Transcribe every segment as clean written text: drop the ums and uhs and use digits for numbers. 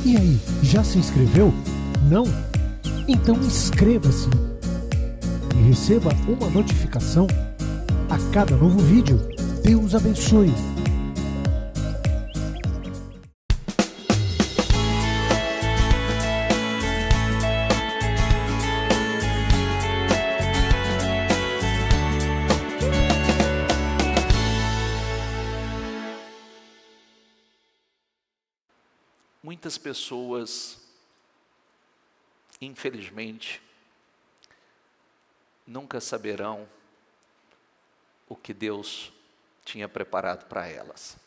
E aí, já se inscreveu? Não? Então inscreva-se e receba uma notificação a cada novo vídeo. Deus abençoe! Muitas pessoas, infelizmente, nunca saberão o que Deus tinha preparado para elas.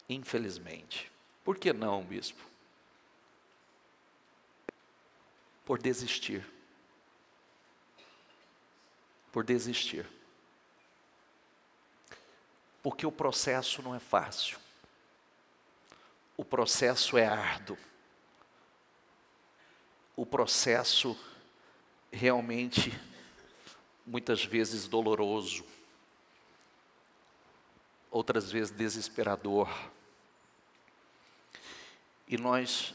Infelizmente. Por que não, bispo? Por desistir. Por desistir. Porque o processo não é fácil. O processo é árduo. O processo realmente, muitas vezes doloroso, outras vezes desesperador. E nós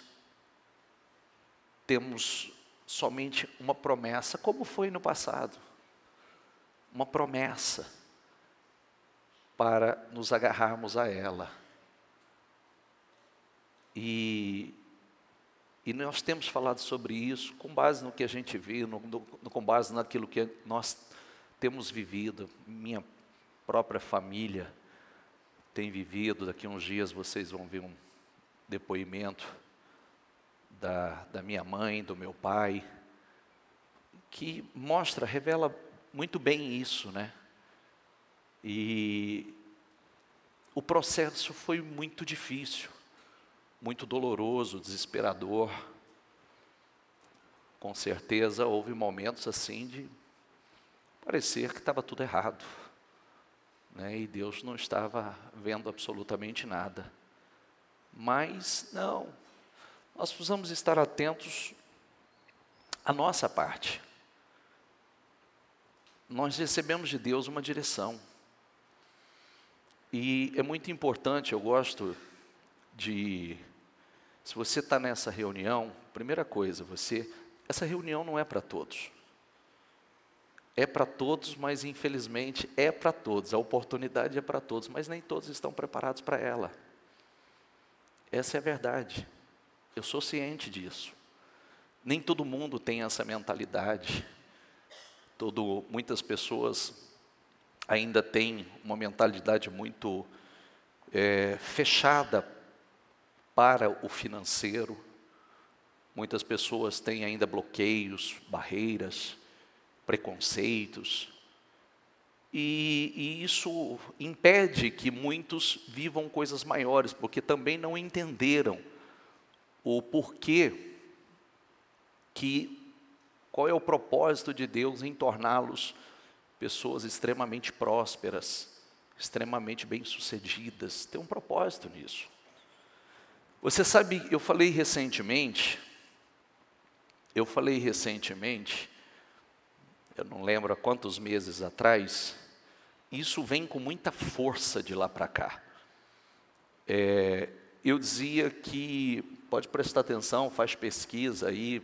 temos somente uma promessa, como foi no passado. Uma promessa para nos agarrarmos a ela. E nós temos falado sobre isso com base no que a gente viu, com base naquilo que nós temos vivido. Minha própria família tem vivido. Daqui a uns dias vocês vão ver um depoimento da minha mãe, do meu pai, que mostra, revela muito bem isso, né? E o processo foi muito difícil. Muito doloroso, desesperador. Com certeza houve momentos assim de parecer que estava tudo errado, né? E Deus não estava vendo absolutamente nada. Mas não, nós precisamos estar atentos à nossa parte. Nós recebemos de Deus uma direção. E é muito importante, eu gosto de... Se você está nessa reunião, primeira coisa, essa reunião não é para todos. É para todos, mas infelizmente é para todos. A oportunidade é para todos, mas nem todos estão preparados para ela. Essa é a verdade. Eu sou ciente disso. Nem todo mundo tem essa mentalidade. Muitas pessoas ainda têm uma mentalidade muito fechada para o financeiro. Muitas pessoas têm ainda bloqueios, barreiras, preconceitos, e isso impede que muitos vivam coisas maiores, porque também não entenderam o porquê, qual é o propósito de Deus em torná-los pessoas extremamente prósperas, extremamente bem-sucedidas. Tem um propósito nisso. Você sabe, eu falei recentemente, eu não lembro há quantos meses atrás, isso vem com muita força de lá para cá. Eu dizia que, pode prestar atenção, faz pesquisa aí,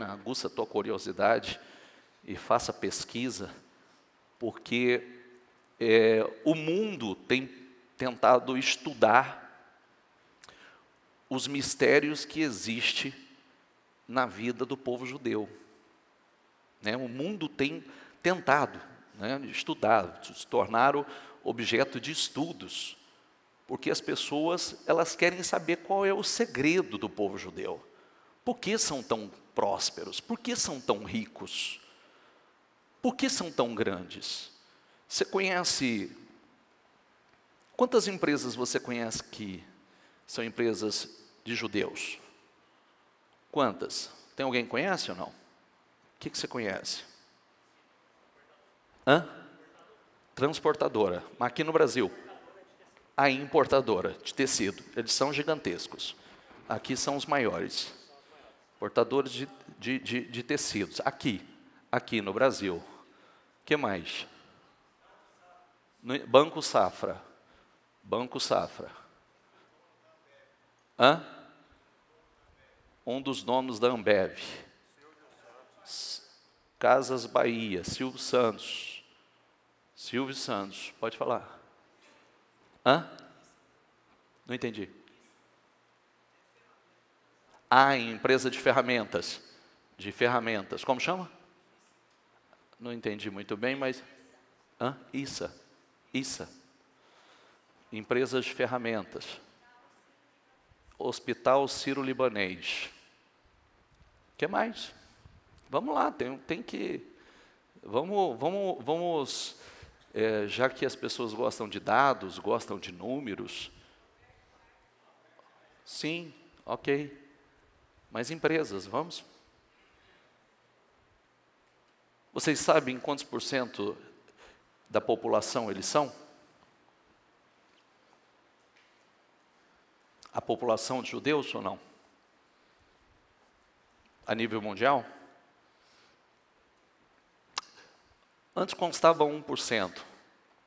aguça a tua curiosidade e faça pesquisa, porque o mundo tem tentado estudar os mistérios que existem na vida do povo judeu. O mundo tem tentado estudar, se tornaram objeto de estudos, porque as pessoas elas querem saber qual é o segredo do povo judeu. Por que são tão prósperos? Por que são tão ricos? Por que são tão grandes? Você conhece... Quantas empresas você conhece que são empresas de judeus? Quantas? Tem alguém que conhece ou não? O que você conhece? Transportadora. Mas aqui no Brasil? A importadora de tecido. Eles são gigantescos. Aqui são os maiores. Importadores de tecidos. Aqui no Brasil. O que mais? Banco Safra. um dos donos da Ambev. Casas Bahia, Silvio Santos. Silvio Santos, pode falar. Hã? Não entendi. Empresa de ferramentas. De ferramentas. Como chama? Não entendi muito bem, mas... ISA. Empresas de ferramentas. Hospital Sírio-Libanês. O que mais? Vamos lá, tem que... Vamos já que as pessoas gostam de dados, gostam de números. Sim, ok. Mas empresas, vamos? Vocês sabem quantos por cento da população eles são? A população de judeus ou não? A nível mundial? Antes constava 1%.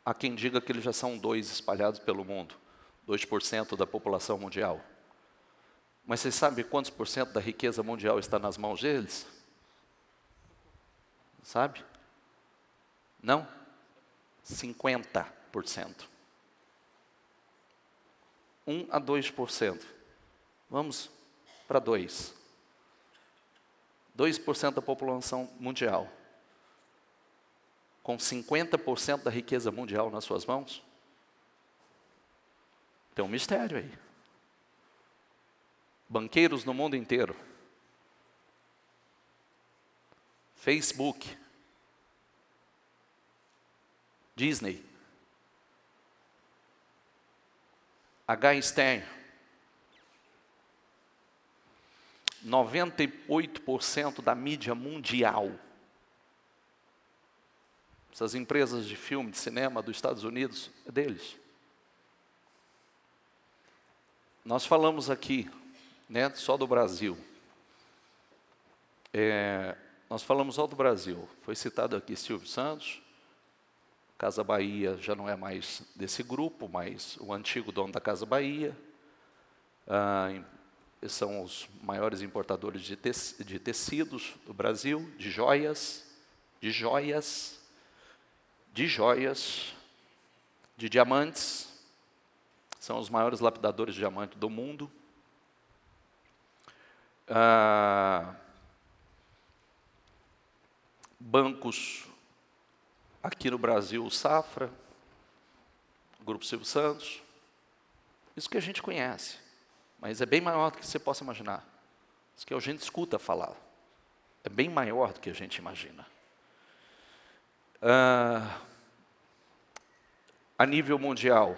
Há quem diga que eles já são 2% espalhados pelo mundo. 2% da população mundial. Mas vocês sabem quantos por cento da riqueza mundial está nas mãos deles? Sabe? Não? 50%. 1 a 2%. Vamos para 2%. 2% da população mundial. Com 50% da riqueza mundial nas suas mãos? Tem um mistério aí. Banqueiros no mundo inteiro. Facebook. Disney. Stern. 98% da mídia mundial. Essas empresas de filme, de cinema dos Estados Unidos, é deles. Nós falamos aqui, só do Brasil. Nós falamos só do Brasil. Foi citado aqui Silvio Santos. Casa Bahia já não é mais desse grupo, mas o antigo dono da Casa Bahia. São os maiores importadores de tecidos do Brasil, de joias, de diamantes. São os maiores lapidadores de diamante do mundo. Bancos, aqui no Brasil, o Safra, o Grupo Silvio Santos. Isso que a gente conhece, mas é bem maior do que você possa imaginar. Isso que a gente escuta falar. É bem maior do que a gente imagina. A nível mundial,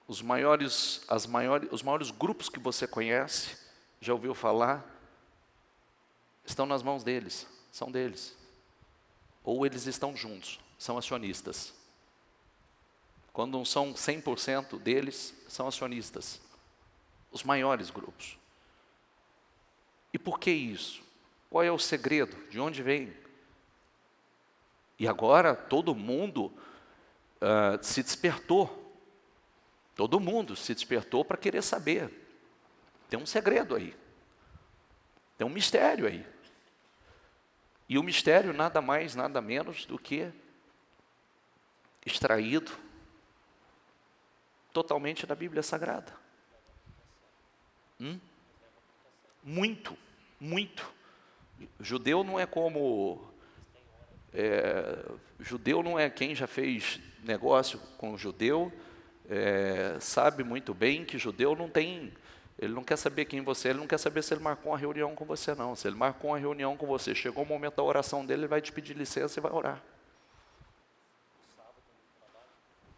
os maiores grupos que você conhece, já ouviu falar, estão nas mãos deles, são deles. Ou eles estão juntos, são acionistas. Quando não são 100% deles, são acionistas. Os maiores grupos. E por que isso? Qual é o segredo? De onde vem? E agora todo mundo se despertou. Todo mundo se despertou para querer saber. Tem um segredo aí. Tem um mistério aí. E o mistério nada mais, nada menos do que extraído totalmente da Bíblia Sagrada. Muito, muito. Judeu não é como... judeu não é quem já fez negócio com o judeu, sabe muito bem que judeu não tem... Ele não quer saber quem você é, ele não quer saber se ele marcou uma reunião com você, não. Se ele marcou uma reunião com você, chegou o momento da oração dele, ele vai te pedir licença e vai orar.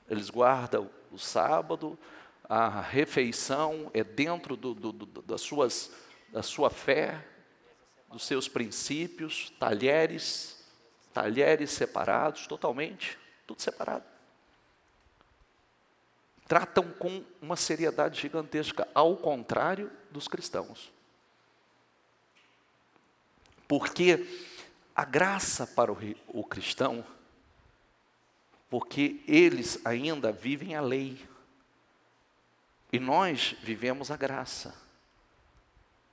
Eles guardam o sábado, a refeição é dentro da sua fé, dos seus princípios, talheres separados, totalmente, tudo separado. Tratam com uma seriedade gigantesca, ao contrário dos cristãos. Porque a graça para o cristão, porque eles ainda vivem a lei, e nós vivemos a graça.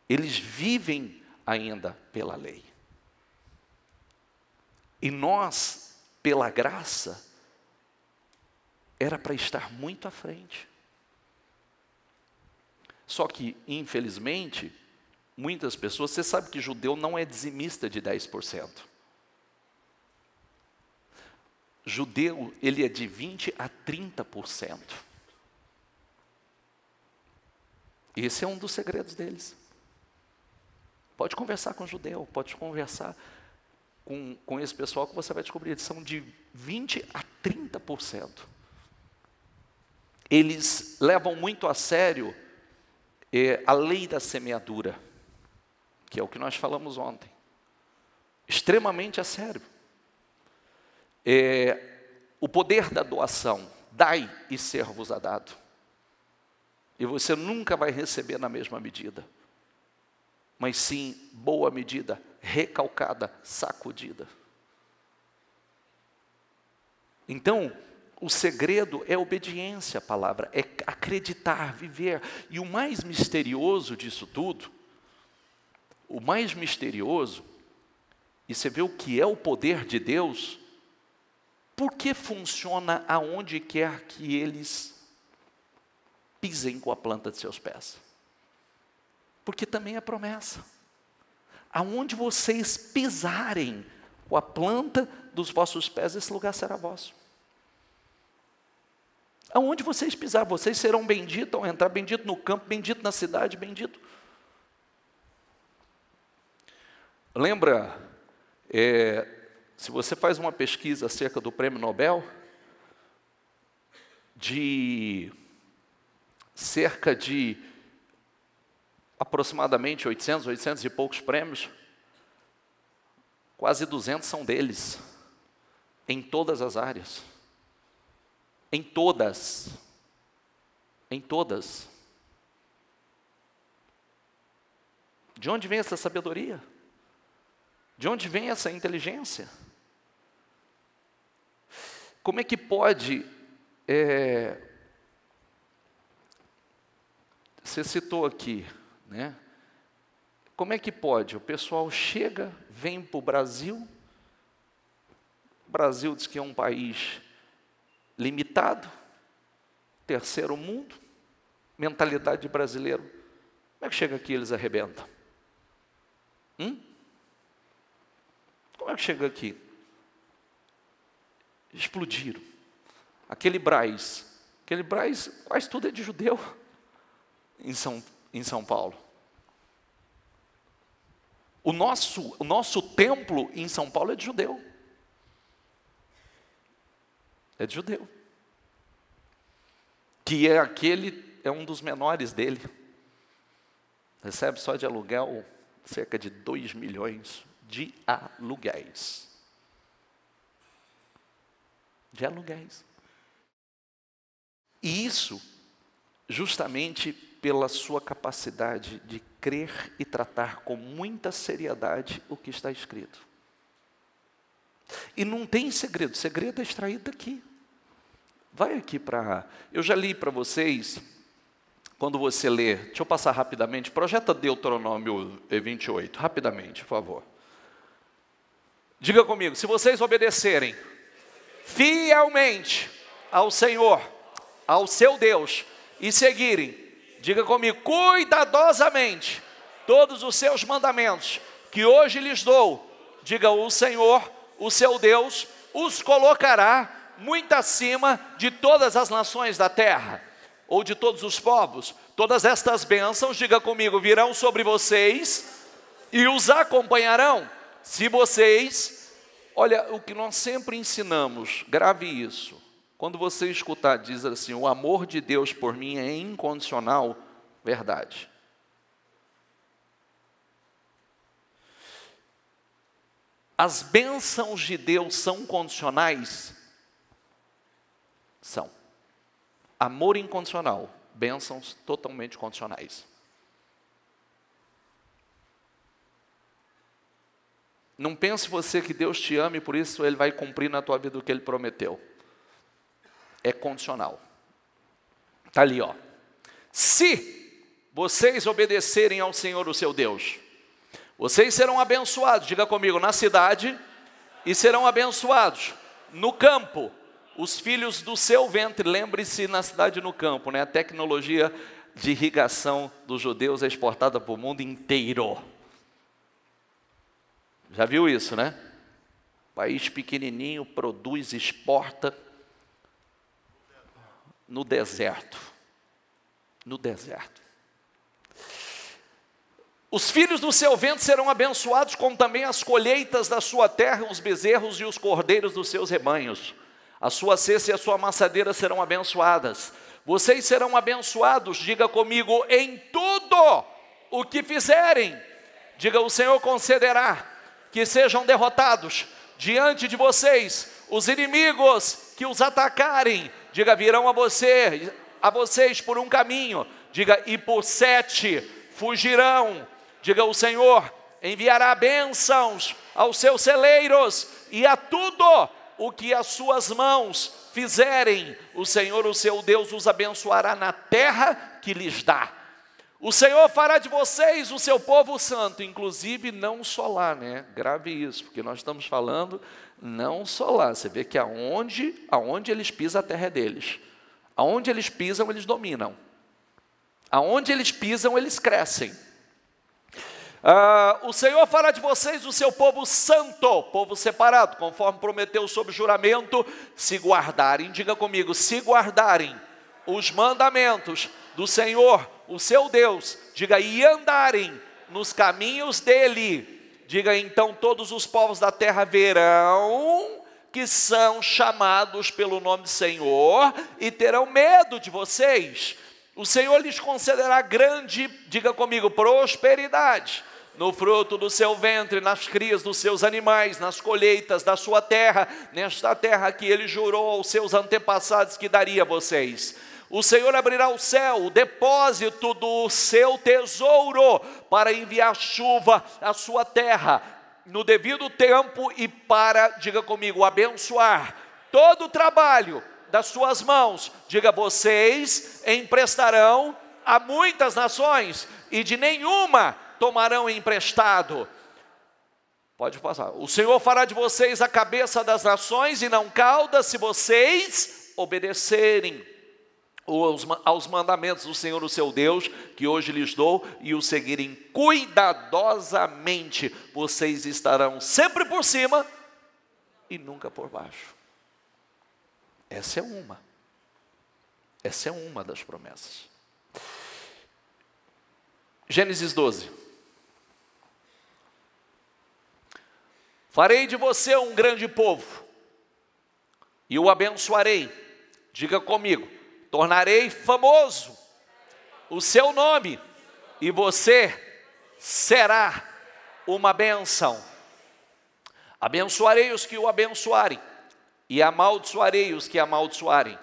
Eles vivem ainda pela lei. E nós, pela graça, era para estar muito à frente. Só que, infelizmente, muitas pessoas, você sabe que judeu não é dizimista de 10%. Judeu, ele é de 20% a 30%. Esse é um dos segredos deles. Pode conversar com judeu, pode conversar com esse pessoal que você vai descobrir. Eles são de 20% a 30%. Eles levam muito a sério a lei da semeadura, que é o que nós falamos ontem. Extremamente a sério. O poder da doação, dai e ser-vos-á dado. E você nunca vai receber na mesma medida, mas sim, boa medida, recalcada, sacudida. Então, o segredo é obediência à palavra, é acreditar, viver. E o mais misterioso disso tudo, o mais misterioso, e você vê o que é o poder de Deus, porque funciona aonde quer que eles pisem com a planta de seus pés. Porque também é promessa. Aonde vocês pisarem com a planta dos vossos pés, esse lugar será vosso. Aonde vocês pisarem, vocês serão benditos ao entrar, bendito no campo, bendito na cidade, bendito. Lembra, se você faz uma pesquisa acerca do Prêmio Nobel, de cerca de aproximadamente 800 e poucos prêmios, quase 200 são deles, em todas as áreas. Em todas. Em todas. De onde vem essa sabedoria? De onde vem essa inteligência? Como é que pode... Você citou aqui, né? Como é que pode? O pessoal chega, vem para o Brasil. O Brasil diz que é um país limitado, terceiro mundo, mentalidade de brasileiro. Como é que chega aqui e eles arrebentam? Como é que chega aqui? Explodiram. Aquele Brás, quase tudo é de judeu em São Paulo. O nosso templo em São Paulo é de judeu. É de judeu. Que é um dos menores dele. Recebe só de aluguel cerca de 2 milhões de aluguéis. De aluguéis. E isso, justamente pela sua capacidade de crer e tratar com muita seriedade o que está escrito. E não tem segredo, o segredo é extraído daqui. Vai aqui para... Eu já li para vocês, quando você lê, deixa eu passar rapidamente, projeta Deuteronômio 28, rapidamente, por favor. Diga comigo, se vocês obedecerem fielmente ao Senhor, ao seu Deus, e seguirem, diga comigo, cuidadosamente, todos os seus mandamentos, que hoje lhes dou, diga, o Senhor, o seu Deus, os colocará muito acima de todas as nações da terra, ou de todos os povos. Todas estas bênçãos, diga comigo, virão sobre vocês e os acompanharão, se vocês... Olha, o que nós sempre ensinamos, grave isso, quando você escutar, diz assim, o amor de Deus por mim é incondicional, verdade. As bênçãos de Deus são condicionais? São. Amor incondicional, bênçãos totalmente condicionais. Não pense você que Deus te ama e por isso Ele vai cumprir na tua vida o que Ele prometeu. É condicional. Está ali, ó. Se vocês obedecerem ao Senhor, o seu Deus. Vocês serão abençoados, diga comigo, na cidade, e serão abençoados no campo, os filhos do seu ventre. Lembre-se, na cidade e no campo, né? A tecnologia de irrigação dos judeus é exportada para o mundo inteiro. Já viu isso, né? País pequenininho, produz, exporta no deserto. No deserto. Os filhos do seu ventre serão abençoados, como também as colheitas da sua terra, os bezerros e os cordeiros dos seus rebanhos. A sua cesta e a sua amassadeira serão abençoadas. Vocês serão abençoados, diga comigo, em tudo o que fizerem. Diga, o Senhor concederá que sejam derrotados diante de vocês os inimigos que os atacarem. Diga, virão a vocês por um caminho. Diga, e por 7 fugirão. Diga, o Senhor enviará bênçãos aos seus celeiros e a tudo o que as suas mãos fizerem. O Senhor, o seu Deus, os abençoará na terra que lhes dá. O Senhor fará de vocês o seu povo santo, inclusive não só lá, né? Grave isso, porque nós estamos falando não só lá. Você vê que aonde eles pisam, a terra é deles. Aonde eles pisam, eles dominam. Aonde eles pisam, eles crescem. O Senhor fará de vocês o seu povo santo, povo separado, conforme prometeu sob juramento, se guardarem, diga comigo, se guardarem os mandamentos do Senhor, o seu Deus, diga, e andarem nos caminhos dele, diga, então todos os povos da terra verão que são chamados pelo nome do Senhor e terão medo de vocês. O Senhor lhes concederá grande, diga comigo, prosperidade no fruto do seu ventre, nas crias dos seus animais, nas colheitas da sua terra, nesta terra que ele jurou aos seus antepassados que daria a vocês. O Senhor abrirá o céu, o depósito do seu tesouro, para enviar chuva à sua terra, no devido tempo, e para, diga comigo, abençoar todo o trabalho das suas mãos. Diga, vocês emprestarão a muitas nações, e de nenhuma tomarão emprestado. Pode passar. O Senhor fará de vocês a cabeça das nações e não cauda, se vocês obedecerem aos mandamentos do Senhor, o seu Deus, que hoje lhes dou, e o seguirem cuidadosamente. Vocês estarão sempre por cima e nunca por baixo. Essa é uma das promessas. Gênesis 12. Farei de você um grande povo, e o abençoarei. Diga comigo, tornarei famoso o seu nome, e você será uma bênção. Abençoarei os que o abençoarem, e amaldiçoarei os que amaldiçoarem.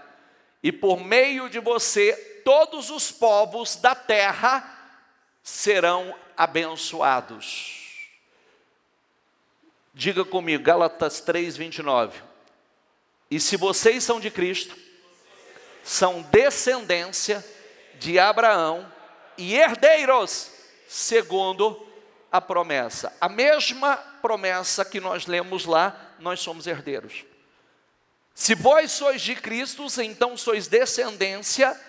E por meio de você, todos os povos da terra serão abençoados. Diga comigo, Gálatas 3:29. E se vocês são de Cristo, são descendência de Abraão e herdeiros segundo a promessa. A mesma promessa que nós lemos lá, nós somos herdeiros. Se vós sois de Cristo, então sois descendência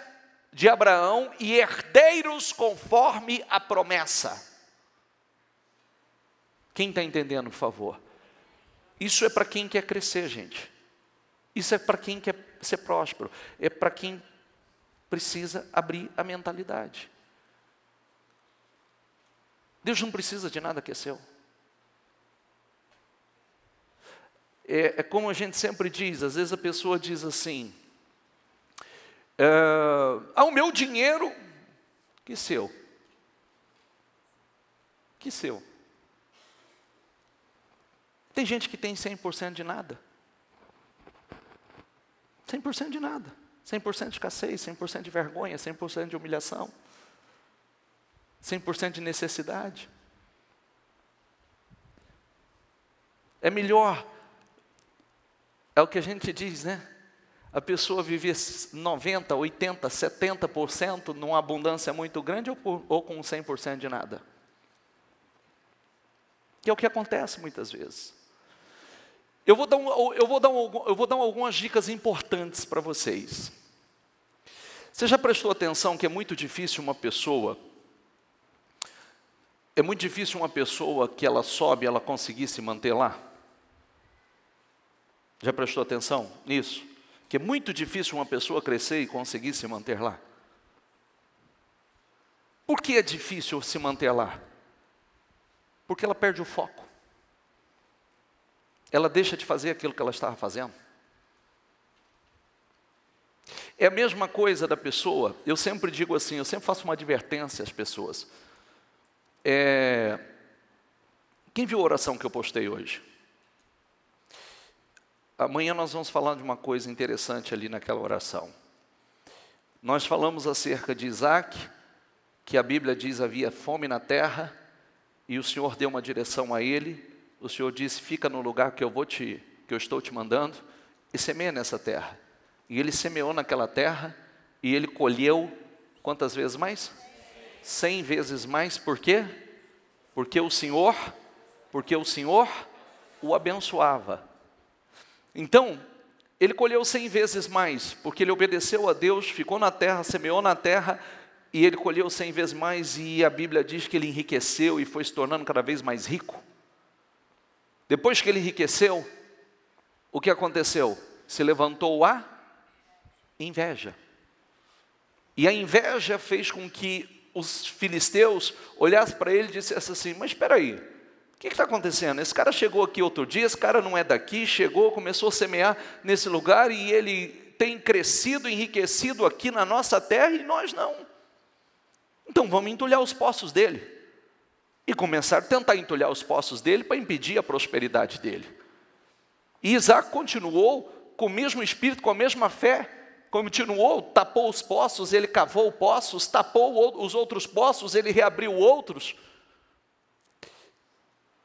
de Abraão e herdeiros conforme a promessa. Quem está entendendo, por favor? Isso é para quem quer crescer, gente. Isso é para quem quer ser próspero. É para quem precisa abrir a mentalidade. Deus não precisa de nada que é seu. É como a gente sempre diz, às vezes a pessoa diz assim, o meu dinheiro, que seu? Que seu? Tem gente que tem 100% de nada. 100% de nada. 100% de escassez, 100% de vergonha, 100% de humilhação. 100% de necessidade. É melhor, é o que a gente diz, né? a pessoa viver 90%, 80%, 70% numa abundância muito grande ou com 100% de nada. Que é o que acontece muitas vezes. Eu vou dar algumas dicas importantes para vocês. Você já prestou atenção que é muito difícil uma pessoa que ela sobe, ela conseguir se manter lá? Já prestou atenção nisso? Que é muito difícil uma pessoa crescer e conseguir se manter lá. Por que é difícil se manter lá? Porque ela perde o foco. Ela deixa de fazer aquilo que ela estava fazendo. É a mesma coisa da pessoa, eu sempre digo assim, eu sempre faço uma advertência às pessoas. Quem viu a oração que eu postei hoje? Amanhã nós vamos falar de uma coisa interessante ali naquela oração. Nós falamos acerca de Isaac, que a Bíblia diz havia fome na terra, e o Senhor deu uma direção a ele. O Senhor disse, fica no lugar que eu estou te mandando, e semeia nessa terra. E ele semeou naquela terra, e ele colheu, quantas vezes mais? 100 vezes mais, por quê? Porque o Senhor o abençoava. Então, ele colheu 100 vezes mais, porque ele obedeceu a Deus, ficou na terra, semeou na terra, e ele colheu 100 vezes mais, e a Bíblia diz que ele enriqueceu e foi se tornando cada vez mais rico. Depois que ele enriqueceu, o que aconteceu? Se levantou a inveja. E a inveja fez com que os filisteus olhassem para ele e dissessem assim, mas espera aí, o que está acontecendo? Esse cara chegou aqui outro dia, esse cara não é daqui, chegou, começou a semear nesse lugar e ele tem crescido, enriquecido aqui na nossa terra e nós não. Então vamos entulhar os poços dele. E começaram a tentar entulhar os poços dele para impedir a prosperidade dele. E Isaac continuou com o mesmo espírito, com a mesma fé, continuou, tapou os poços, ele cavou poços, tapou os outros poços, ele reabriu outros.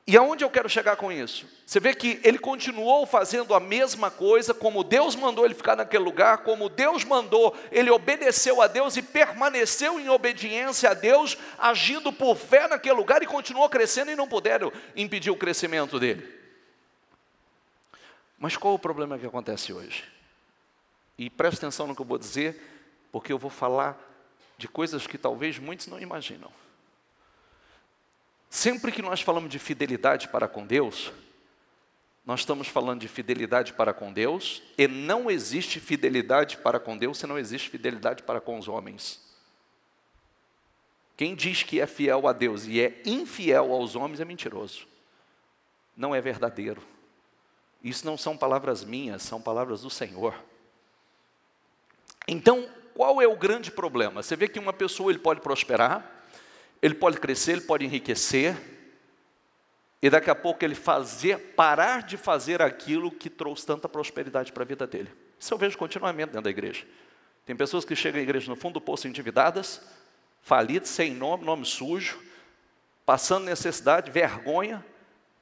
E aonde eu quero chegar com isso? Você vê que ele continuou fazendo a mesma coisa, como Deus mandou ele ficar naquele lugar, como Deus mandou, ele obedeceu a Deus e permaneceu em obediência a Deus, agindo por fé naquele lugar e continuou crescendo e não puderam impedir o crescimento dele. Mas qual o problema que acontece hoje? E preste atenção no que eu vou dizer, porque eu vou falar de coisas que talvez muitos não imaginam. Sempre que nós falamos de fidelidade para com Deus, nós estamos falando de fidelidade para com Deus, e não existe fidelidade para com Deus se não existe fidelidade para com os homens. Quem diz que é fiel a Deus e é infiel aos homens é mentiroso. Não é verdadeiro. Isso não são palavras minhas, são palavras do Senhor. Então, qual é o grande problema? Você vê que uma pessoa ele pode prosperar, ele pode crescer, ele pode enriquecer, e daqui a pouco ele parar de fazer aquilo que trouxe tanta prosperidade para a vida dele. Isso eu vejo continuamente dentro da igreja. Tem pessoas que chegam à igreja no fundo do poço endividadas, falidas, sem nome, nome sujo, passando necessidade, vergonha.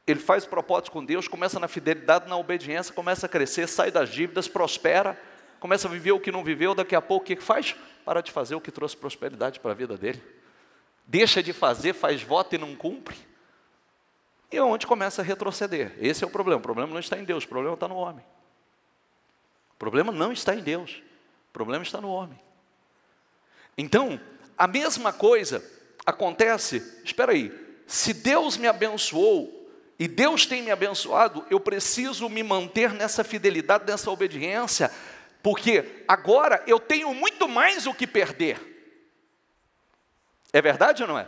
Ele faz propósito com Deus, começa na fidelidade, na obediência, começa a crescer, sai das dívidas, prospera, começa a viver o que não viveu, daqui a pouco o que faz? Para de fazer o que trouxe prosperidade para a vida dele. Deixa de fazer, faz voto e não cumpre. E é onde começa a retroceder. Esse é o problema não está em Deus, o problema está no homem. O problema não está em Deus, o problema está no homem. Então, a mesma coisa acontece, espera aí, se Deus me abençoou, e Deus tem me abençoado, eu preciso me manter nessa fidelidade, nessa obediência, porque agora eu tenho muito mais o que perder. É verdade ou não é?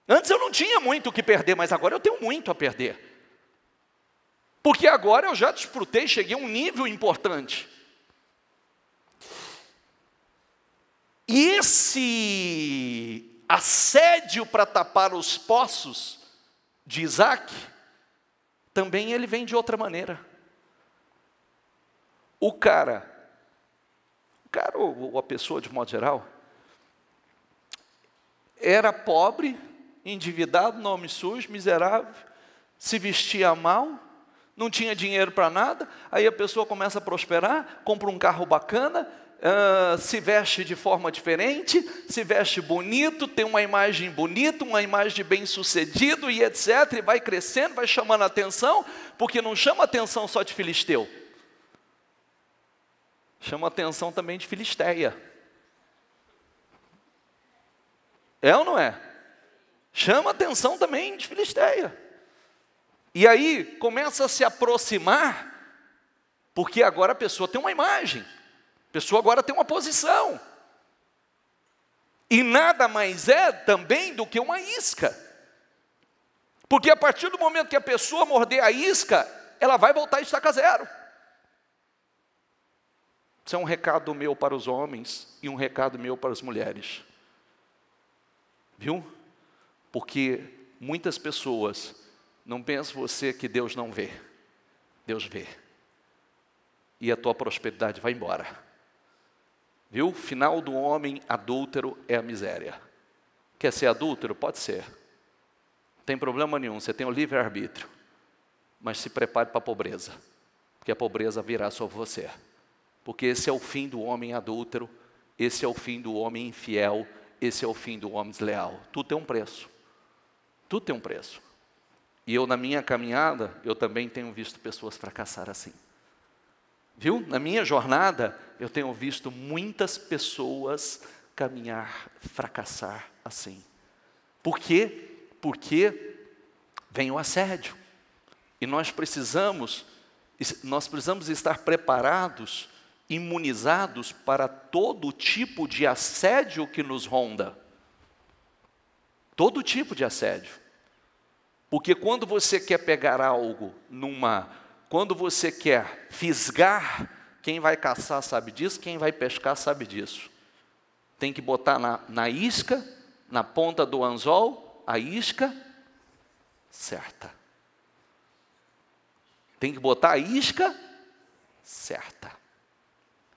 Antes eu não tinha muito o que perder, mas agora eu tenho muito a perder. Porque agora eu já desfrutei, cheguei a um nível importante. E esse assédio para tapar os poços de Isaac, também ele vem de outra maneira. O cara ou a pessoa de modo geral, era pobre, endividado, nome sujo, miserável, se vestia mal, não tinha dinheiro para nada, aí a pessoa começa a prosperar, compra um carro bacana, se veste de forma diferente, se veste bonito, tem uma imagem bonita, uma imagem de bem-sucedido e etc, e vai crescendo, vai chamando a atenção, porque não chama a atenção só de filisteu, chama a atenção também de Filisteia. É ou não é? Chama a atenção também de Filisteia. E aí começa a se aproximar, porque agora a pessoa tem uma imagem, a pessoa agora tem uma posição. E nada mais é também do que uma isca. Porque a partir do momento que a pessoa morder a isca, ela vai voltar a estaca zero. Isso é um recado meu para os homens e um recado meu para as mulheres. Viu? Porque muitas pessoas não pensam você que Deus não vê. Deus vê. E a tua prosperidade vai embora. Viu? O final do homem adúltero é a miséria. Quer ser adúltero? Pode ser. Não tem problema nenhum, você tem o livre-arbítrio. Mas se prepare para a pobreza. Porque a pobreza virá sobre você. Porque esse é o fim do homem adúltero, esse é o fim do homem infiel, esse é o fim do homem desleal. Tudo tem um preço. Tudo tem um preço. E eu, na minha caminhada, eu também tenho visto pessoas fracassar assim. Viu? Na minha jornada, eu tenho visto muitas pessoas caminhar, fracassar assim. Por quê? Porque vem o assédio. E nós precisamos estar preparados, imunizados para todo tipo de assédio que nos ronda. Todo tipo de assédio. Porque quando você quer pegar algo quando você quer fisgar, quem vai caçar sabe disso, quem vai pescar sabe disso. Tem que botar na isca, na ponta do anzol, a isca certa. Tem que botar a isca certa.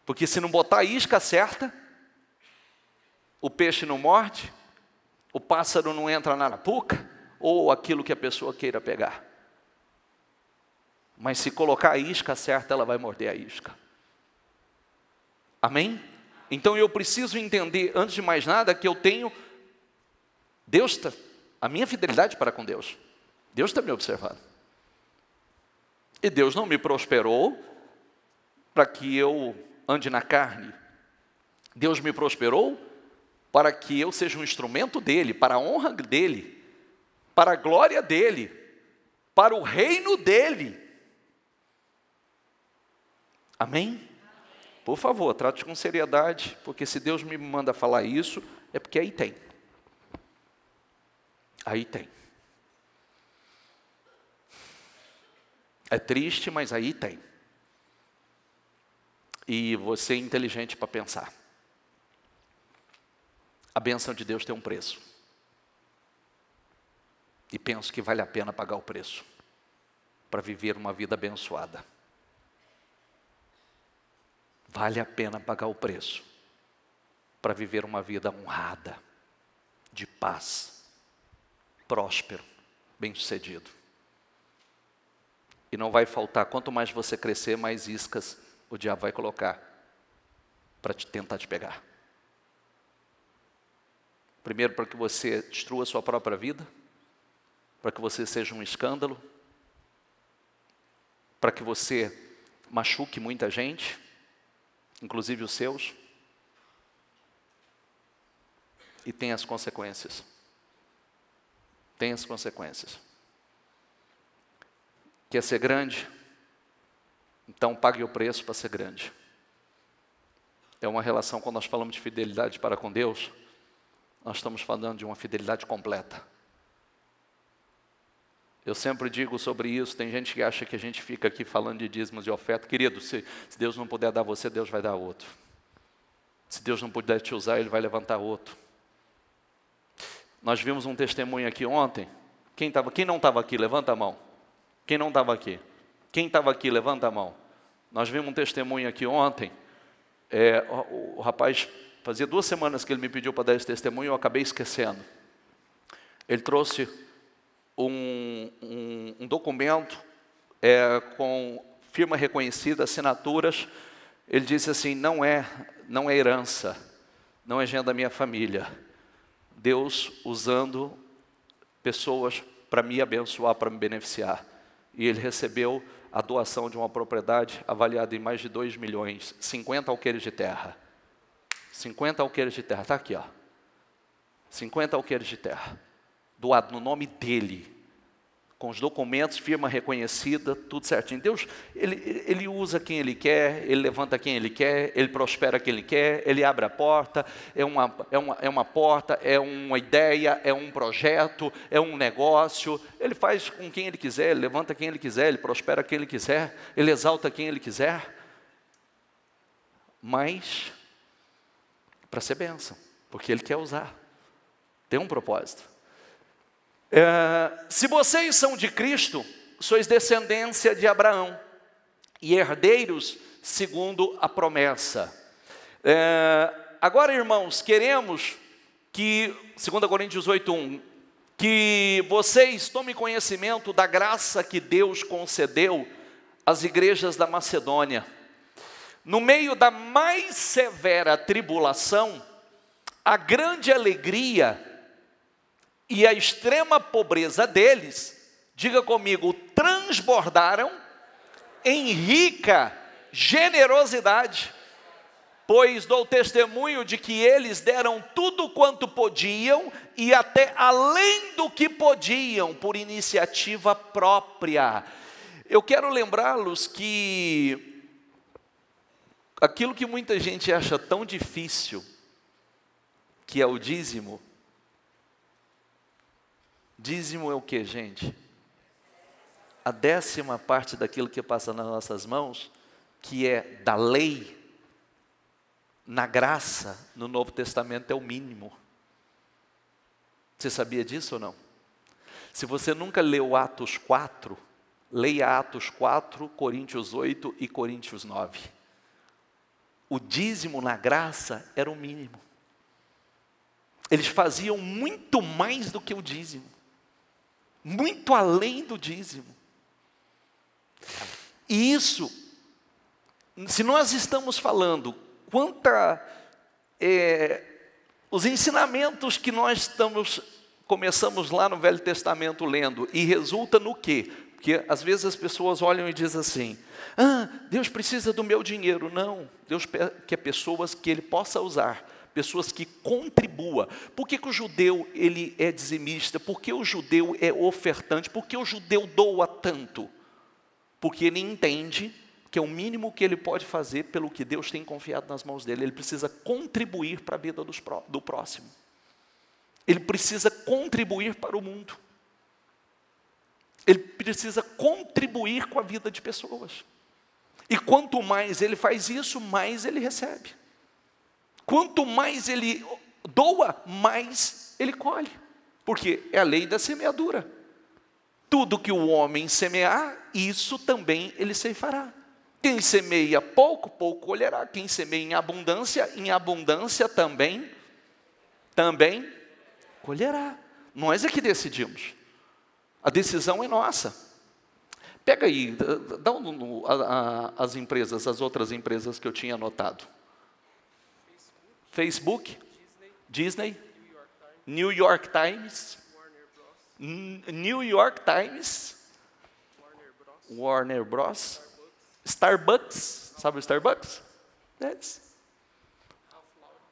Porque se não botar a isca certa, o peixe não morde, o pássaro não entra na arapuca, ou aquilo que a pessoa queira pegar. Mas se colocar a isca certa, ela vai morder a isca. Amém? Então eu preciso entender, antes de mais nada, que eu tenho a minha fidelidade para com Deus. Deus está me observando. E Deus não me prosperou para que eu ande na carne. Deus me prosperou para que eu seja um instrumento dEle, para a honra dEle, para a glória dEle, para o reino dEle. Amém? Por favor, trate com seriedade, porque se Deus me manda falar isso, é porque aí tem. Aí tem. É triste, mas aí tem. E você é inteligente para pensar. A bênção de Deus tem um preço. E penso que vale a pena pagar o preço para viver uma vida abençoada. Vale a pena pagar o preço para viver uma vida honrada, de paz, próspero, bem-sucedido. E não vai faltar, quanto mais você crescer, mais iscas o diabo vai colocar para tentar te pegar. Primeiro, para que você destrua a sua própria vida, para que você seja um escândalo, para que você machuque muita gente, inclusive os seus, e tem as consequências. Tem as consequências. Quer ser grande? Então pague o preço para ser grande. É uma relação, quando nós falamos de fidelidade para com Deus, nós estamos falando de uma fidelidade completa. Eu sempre digo sobre isso, tem gente que acha que a gente fica aqui falando de dízimos e oferta. Querido, se Deus não puder dar você, Deus vai dar outro. Se Deus não puder te usar, Ele vai levantar outro. Nós vimos um testemunho aqui ontem. Quem não estava aqui, levanta a mão. Quem não estava aqui? Quem estava aqui, levanta a mão. Nós vimos um testemunho aqui ontem. O rapaz, fazia 2 semanas que ele me pediu para dar esse testemunho, eu acabei esquecendo. Ele trouxe um documento com firma reconhecida, assinaturas. Ele disse assim: não é herança, não é agenda da minha família. Deus usando pessoas para me abençoar, para me beneficiar. E ele recebeu a doação de uma propriedade avaliada em mais de 2 milhões, 50 alqueires de terra. 50 alqueires de terra, está aqui, ó. 50 alqueires de terra, doado no nome dele, com os documentos, firma reconhecida, tudo certinho. Deus, ele usa quem Ele quer, Ele levanta quem Ele quer, Ele prospera quem Ele quer, Ele abre a porta, é uma porta, é uma ideia, é um projeto, é um negócio. Ele faz com quem Ele quiser, Ele levanta quem Ele quiser, Ele prospera quem Ele quiser, Ele exalta quem Ele quiser. Mas, para ser bênção, porque Ele quer usar, tem um propósito. Se vocês são de Cristo, sois descendência de Abraão e herdeiros segundo a promessa. Agora, irmãos, queremos que, 2 Coríntios 8:1, que vocês tomem conhecimento da graça que Deus concedeu às igrejas da Macedônia. No meio da mais severa tribulação, a grande alegria e a extrema pobreza deles, diga comigo, transbordaram em rica generosidade, pois dou testemunho de que eles deram tudo quanto podiam e até além do que podiam, por iniciativa própria. Eu quero lembrá-los que aquilo que muita gente acha tão difícil, que é o dízimo. Dízimo é o que, gente? A 10ª parte daquilo que passa nas nossas mãos, que é da lei, na graça, no Novo Testamento é o mínimo. Você sabia disso ou não? Se você nunca leu Atos 4, leia Atos 4, Coríntios 8 e Coríntios 9. O dízimo na graça era o mínimo. Eles faziam muito mais do que o dízimo. Muito além do dízimo. E isso, se nós estamos falando os ensinamentos que nós começamos lá no Velho Testamento lendo, e resulta no quê? Porque às vezes as pessoas olham e dizem assim: Deus precisa do meu dinheiro. Não, Deus quer pessoas que Ele possa usar, pessoas que contribuam. Por que o judeu ele é dizimista? Por que o judeu é ofertante? Por que o judeu doa tanto? Porque ele entende que é o mínimo que ele pode fazer pelo que Deus tem confiado nas mãos dele. Ele precisa contribuir para a vida do próximo. Ele precisa contribuir para o mundo. Ele precisa contribuir com a vida de pessoas. E quanto mais ele faz isso, mais ele recebe. Quanto mais ele doa, mais ele colhe. Porque é a lei da semeadura. Tudo que o homem semear, isso também ele ceifará. Quem semeia pouco, pouco colherá. Quem semeia em abundância também colherá. Nós é que decidimos. A decisão é nossa. Pega aí, dá as empresas, as outras empresas que eu tinha anotado. Facebook, Disney, New York Times, Warner Bros, Starbucks, sabe o Starbucks?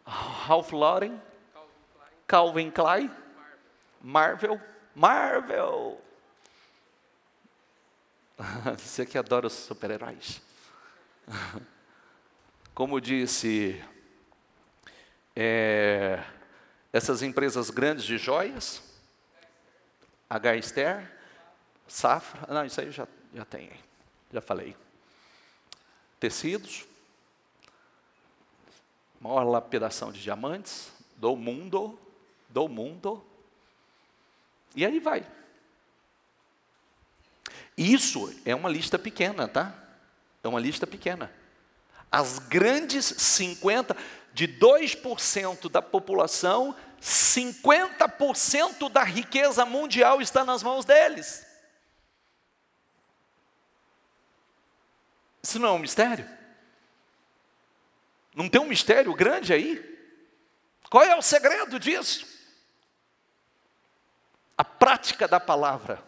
Ralph Lauren, Calvin Klein, Marvel. Você que adora os super-heróis. Como disse, essas empresas grandes de joias, H-Ster, Safra, não, isso aí já tem, já falei. Tecidos, maior lapidação de diamantes do mundo, e aí vai. Isso é uma lista pequena, tá? É uma lista pequena. As grandes 50, de 2% da população, 50% da riqueza mundial está nas mãos deles. Isso não é um mistério? Não tem um mistério grande aí? Qual é o segredo disso? A prática da palavra,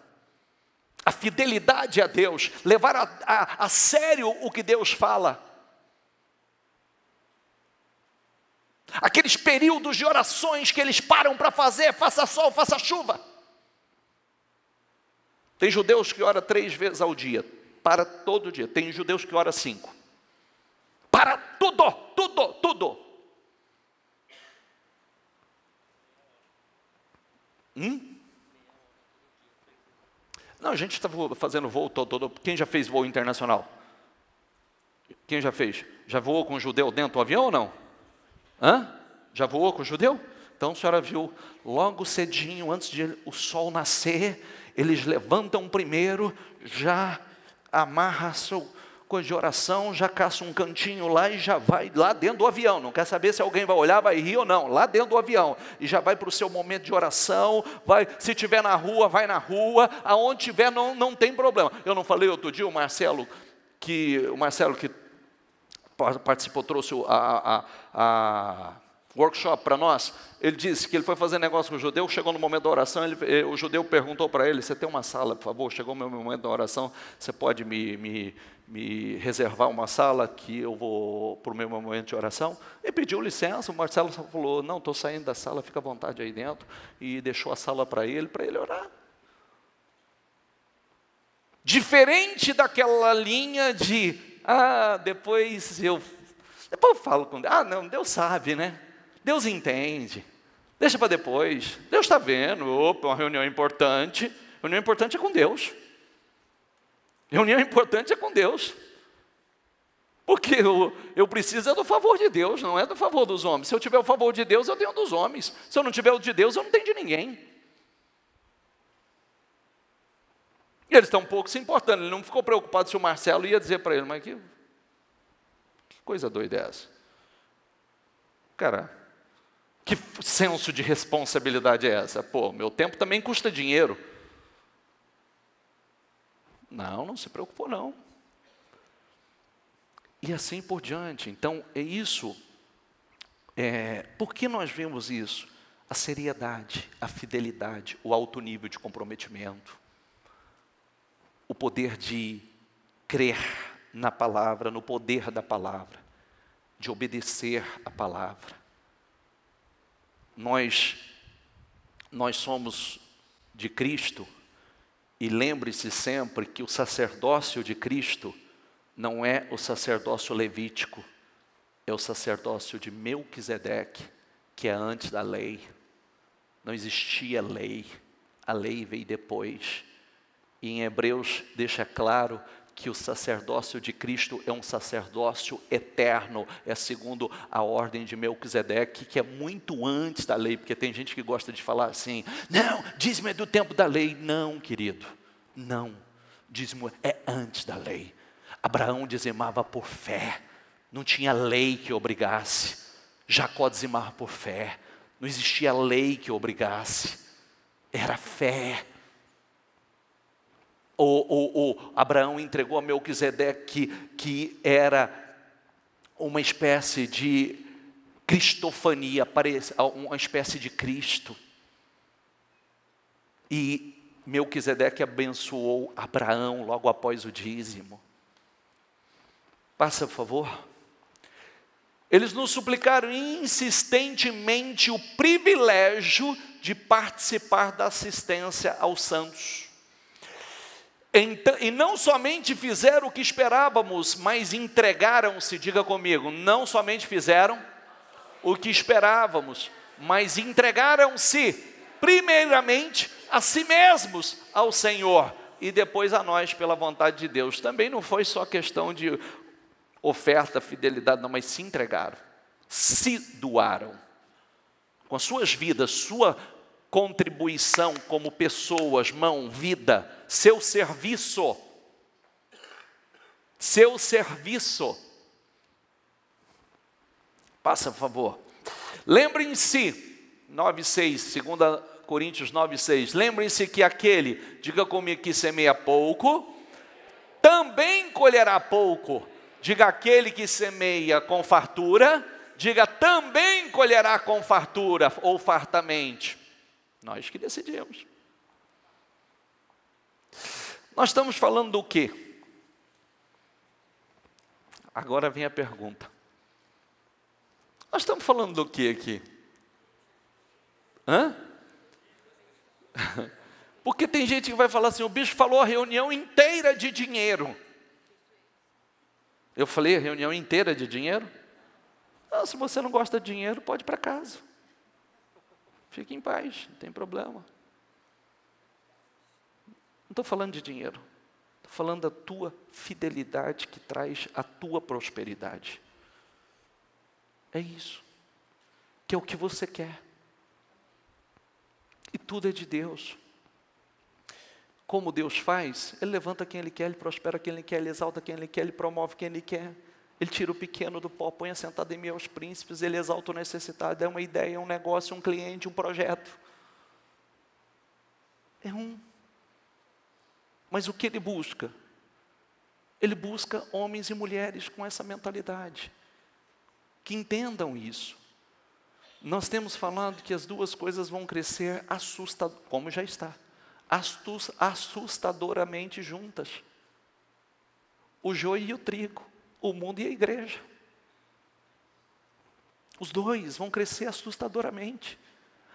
a fidelidade a Deus, levar a sério o que Deus fala. Aqueles períodos de orações que eles param para fazer, faça sol, faça chuva. Tem judeus que oram 3 vezes ao dia, para todo dia. Tem judeus que oram 5. Para tudo, tudo, tudo. Não, a gente está fazendo voo todo. Quem já fez voo internacional? Quem já fez? Já voou com um judeu dentro do avião ou não? Já voou com o judeu? Então a senhora viu, logo cedinho, antes de o sol nascer, eles levantam primeiro, já amarra seu coisa de oração, já caça um cantinho lá e já vai lá dentro do avião. Não quer saber se alguém vai olhar, vai rir ou não. Lá dentro do avião. E já vai para o seu momento de oração. Vai, se estiver na rua, vai na rua. Aonde estiver, não tem problema. Eu não falei outro dia, o Marcelo que participou, trouxe a workshop para nós. Ele disse que ele foi fazer negócio com o judeu, chegou no momento da oração, o judeu perguntou para ele: você tem uma sala, por favor? Chegou o meu momento da oração, você pode me reservar uma sala que eu vou para o meu momento de oração? Ele pediu licença, o Marcelo falou: não, estou saindo da sala, fica à vontade aí dentro, e deixou a sala para ele orar. Diferente daquela linha de, depois eu falo com Deus. Não, Deus sabe, né? Deus entende. Deixa para depois. Deus está vendo. Opa, uma reunião importante. Reunião importante é com Deus. Reunião importante é com Deus. Porque eu preciso do favor de Deus, não é do favor dos homens. Se eu tiver o favor de Deus, eu tenho dos homens. Se eu não tiver o de Deus, eu não tenho de ninguém. E eles estão um pouco se importando. Ele não ficou preocupado se o Marcelo ia dizer para ele: mas que coisa doida é essa? Cara, que senso de responsabilidade é essa? Meu tempo também custa dinheiro. Não se preocupou não. E assim por diante. Então, é isso. Por que nós vemos isso? A seriedade, a fidelidade, o alto nível de comprometimento, o poder de crer na palavra, no poder da palavra, de obedecer a palavra. Nós somos de Cristo, e lembre-se sempre que o sacerdócio de Cristo não é o sacerdócio levítico, é o sacerdócio de Melquisedeque, que é antes da lei. Não existia lei, a lei veio depois. E em Hebreus deixa claro que o sacerdócio de Cristo é um sacerdócio eterno, é segundo a ordem de Melquisedeque, que é muito antes da lei, porque tem gente que gosta de falar assim: não, dízimo é do tempo da lei. Não, querido, não, dízimo é antes da lei. Abraão dizimava por fé, não tinha lei que obrigasse. Jacó dizimava por fé, não existia lei que obrigasse, era fé. Abraão entregou a Melquisedeque, que era uma espécie de cristofania, uma espécie de Cristo. E Melquisedeque abençoou Abraão logo após o dízimo. Passa, por favor. Eles nos suplicaram insistentemente o privilégio de participar da assistência aos santos. Então, e não somente fizeram o que esperávamos, mas entregaram-se, diga comigo, não somente fizeram o que esperávamos, mas entregaram-se, primeiramente, a si mesmos ao Senhor, e depois a nós, pela vontade de Deus. Também não foi só questão de oferta, fidelidade, não, mas se entregaram, se doaram, com as suas vidas, sua contribuição como pessoas, vida, seu serviço. Passa, por favor. Lembrem-se, 9:6, 2 Coríntios 9:6, lembrem-se que aquele, diga comigo, que semeia pouco, também colherá pouco. Diga: aquele que semeia com fartura, diga: também colherá com fartura ou fartamente. Nós que decidimos. Nós estamos falando do quê? Agora vem a pergunta. Nós estamos falando do quê aqui? Porque tem gente que vai falar assim: o bispo falou a reunião inteira de dinheiro. Eu falei a reunião inteira de dinheiro? Não, se você não gosta de dinheiro, pode ir para casa. Fique em paz, não tem problema. Não estou falando de dinheiro. Estou falando da tua fidelidade que traz a tua prosperidade. É isso. Que é o que você quer. E tudo é de Deus. Como Deus faz? Ele levanta quem Ele quer, Ele prospera quem Ele quer, Ele exalta quem Ele quer, Ele promove quem Ele quer. Ele tira o pequeno do pó, põe assentado em meio aos príncipes, Ele exalta o necessitado. É uma ideia, um negócio, um cliente, um projeto. É um. Mas o que Ele busca? Ele busca homens e mulheres com essa mentalidade, que entendam isso. Nós temos falado que as duas coisas vão crescer como já está, assustadoramente juntas. O joio e o trigo, o mundo e a igreja. Os dois vão crescer assustadoramente.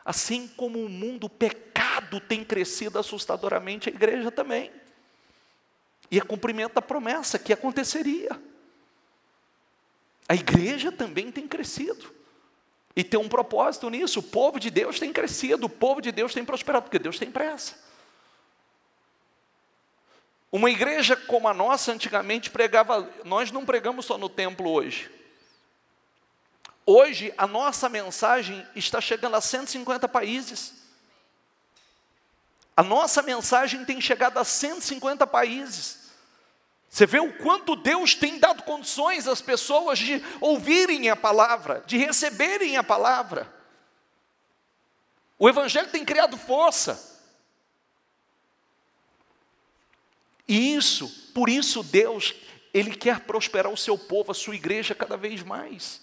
Assim como o mundo, o pecado tem crescido assustadoramente, a igreja também. E é cumprimento da promessa que aconteceria. A igreja também tem crescido. E tem um propósito nisso. O povo de Deus tem crescido, o povo de Deus tem prosperado, porque Deus tem pressa. Uma igreja como a nossa antigamente pregava, nós não pregamos só no templo hoje. Hoje a nossa mensagem está chegando a 150 países. A nossa mensagem tem chegado a 150 países. Você vê o quanto Deus tem dado condições às pessoas de ouvirem a palavra, de receberem a palavra. O Evangelho tem criado força. E por isso Deus, Ele quer prosperar o seu povo, a sua igreja cada vez mais.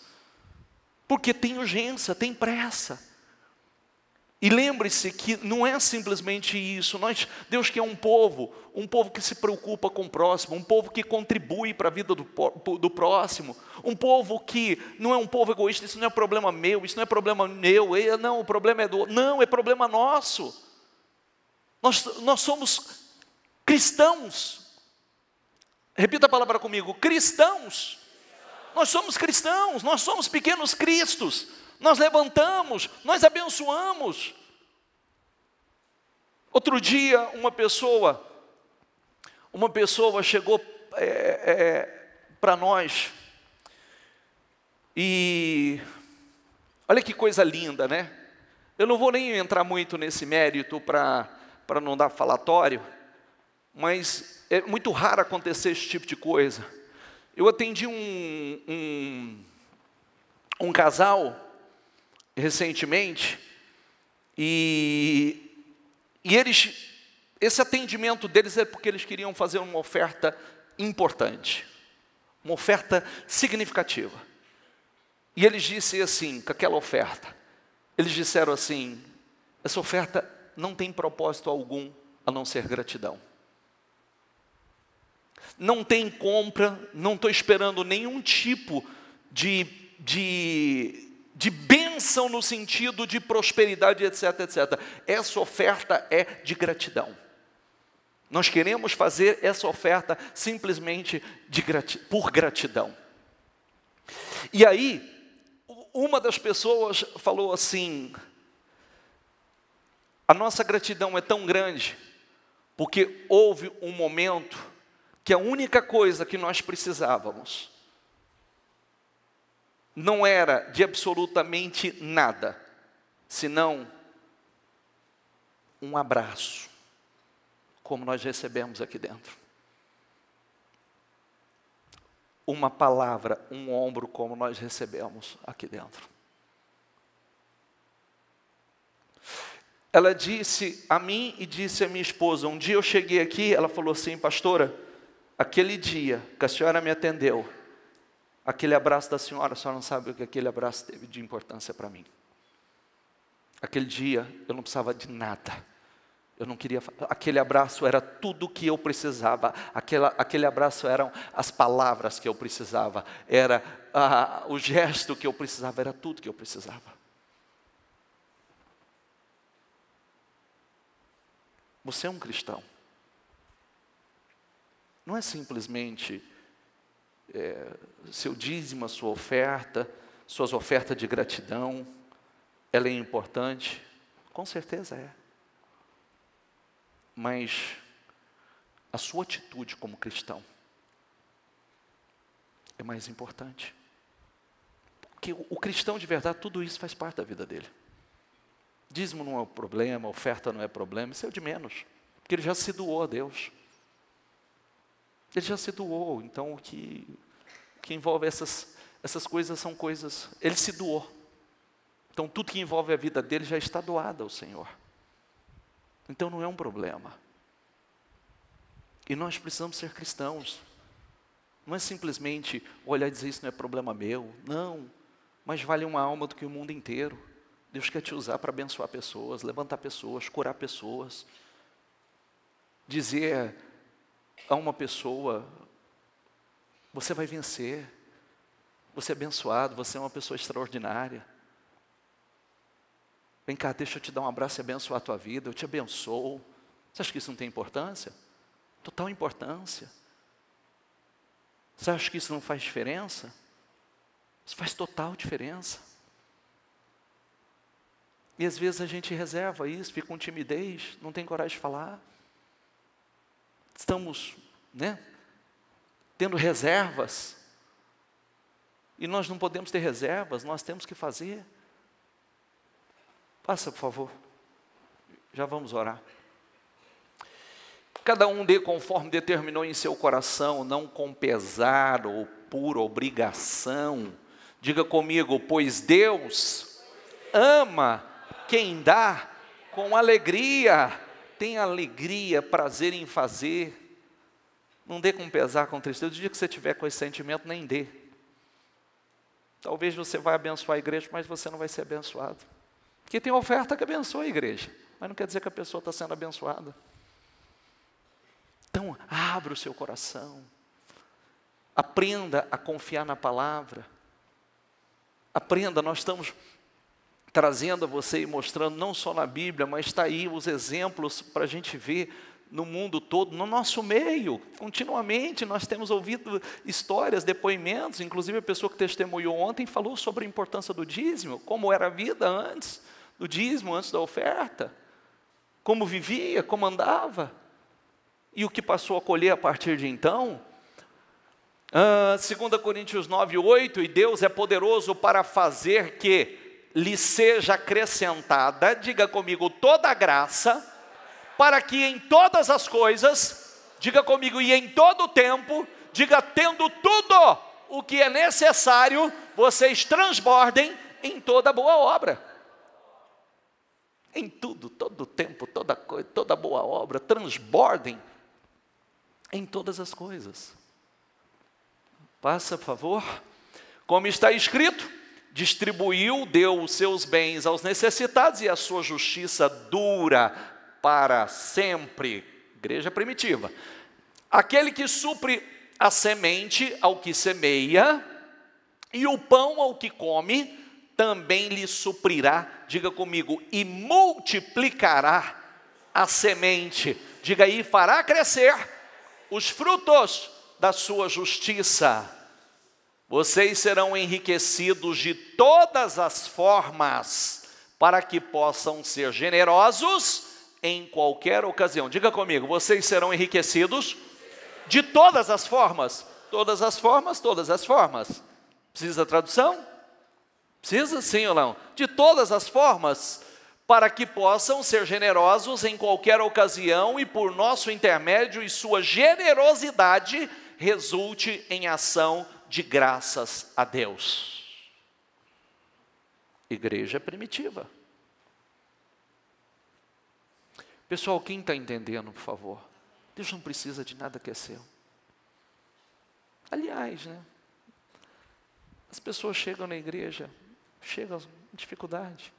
Porque tem urgência, tem pressa. E lembre-se que não é simplesmente isso. Deus quer um povo que se preocupa com o próximo, um povo que contribui para a vida do próximo, um povo que não é um povo egoísta. Isso não é problema meu, isso não é problema meu, não, o problema é não, é problema nosso. Nós somos cristãos. Repita a palavra comigo: cristãos. Nós somos cristãos, nós somos pequenos cristos. Nós levantamos, nós abençoamos. Outro dia, uma pessoa chegou para nós, e olha que coisa linda, né? Eu não vou nem entrar muito nesse mérito para não dar falatório, mas é muito raro acontecer esse tipo de coisa. Eu atendi um casal recentemente, e esse atendimento deles é porque eles queriam fazer uma oferta importante, uma oferta significativa. E eles disseram assim, com aquela oferta, eles disseram assim: essa oferta não tem propósito algum a não ser gratidão. Não tem compra, não estou esperando nenhum tipo de bênção no sentido de prosperidade, etc, etc. Essa oferta é de gratidão. Nós queremos fazer essa oferta simplesmente por gratidão. E aí, uma das pessoas falou assim: a nossa gratidão é tão grande, porque houve um momento que a única coisa que nós precisávamos não era de absolutamente nada, senão um abraço, como nós recebemos aqui dentro. Uma palavra, um ombro, como nós recebemos aqui dentro. Ela disse a mim e disse a minha esposa, um dia eu cheguei aqui, ela falou assim: pastora, aquele dia que a senhora me atendeu, aquele abraço da senhora, a senhora não sabe o que aquele abraço teve de importância para mim. Aquele dia eu não precisava de nada. Eu não queria, aquele abraço era tudo o que eu precisava, aquele abraço eram as palavras que eu precisava, era o gesto que eu precisava, era tudo que eu precisava. Você é um cristão. Não é simplesmente seu dízimo, a sua oferta, suas ofertas de gratidão, ela é importante, com certeza é. Mas a sua atitude como cristão é mais importante. Porque o cristão de verdade, tudo isso faz parte da vida dele. Dízimo não é o problema, oferta não é problema, isso é o de menos. Porque ele já se doou a Deus. Ele já se doou, então o que envolve essas coisas são coisas... Ele se doou. Então tudo que envolve a vida dele já está doado ao Senhor. Então não é um problema. E nós precisamos ser cristãos. Não é simplesmente olhar e dizer isso não é problema meu. Não, mas vale uma alma do que o mundo inteiro. Deus quer te usar para abençoar pessoas, levantar pessoas, curar pessoas. Dizer a uma pessoa, você vai vencer. Você é abençoado, você é uma pessoa extraordinária. Vem cá, deixa eu te dar um abraço e abençoar a tua vida, eu te abençoo. Você acha que isso não tem importância? Total importância. Você acha que isso não faz diferença? Isso faz total diferença. E às vezes a gente reserva isso, fica com timidez, não tem coragem de falar. Estamos, tendo reservas. E nós não podemos ter reservas, nós temos que fazer. Passa, por favor. Já vamos orar. Cada um dê conforme determinou em seu coração, não com pesar ou por obrigação. Diga comigo, pois Deus ama quem dá com alegria. Tem alegria, prazer em fazer. Não dê com pesar, com tristeza. O dia que você tiver com esse sentimento, nem dê. Talvez você vai abençoar a igreja, mas você não vai ser abençoado. Porque tem oferta que abençoa a igreja, mas não quer dizer que a pessoa está sendo abençoada. Então, abra o seu coração. Aprenda a confiar na palavra. Aprenda, nós estamos trazendo a você e mostrando, não só na Bíblia, mas está aí os exemplos para a gente ver no mundo todo, no nosso meio. Continuamente nós temos ouvido histórias, depoimentos, inclusive a pessoa que testemunhou ontem falou sobre a importância do dízimo, como era a vida antes do dízimo, antes da oferta, como vivia, como andava, e o que passou a colher a partir de então. 2 Coríntios 9:8, e Deus é poderoso para fazer que lhe seja acrescentada, diga comigo, toda a graça, para que em todas as coisas, diga comigo, e em todo o tempo, diga, tendo tudo o que é necessário, vocês transbordem em toda boa obra. Em tudo, todo o tempo, toda coisa, toda boa obra, transbordem em todas as coisas. Passa, por favor. Como está escrito, distribuiu, deu os seus bens aos necessitados e a sua justiça dura para sempre. Igreja primitiva. Aquele que supre a semente ao que semeia e o pão ao que come, também lhe suprirá, diga comigo, e multiplicará a semente. Diga aí, fará crescer os frutos da sua justiça. Vocês serão enriquecidos de todas as formas, para que possam ser generosos em qualquer ocasião. Diga comigo, vocês serão enriquecidos de todas as formas. Todas as formas, todas as formas. Precisa tradução? Precisa sim ou não? De todas as formas, para que possam ser generosos em qualquer ocasião e por nosso intermédio e sua generosidade resulte em ação de graças a Deus. Igreja primitiva. Pessoal, quem está entendendo, por favor? Deus não precisa de nada que é seu. Aliás, né? As pessoas chegam na igreja, chegam em dificuldade.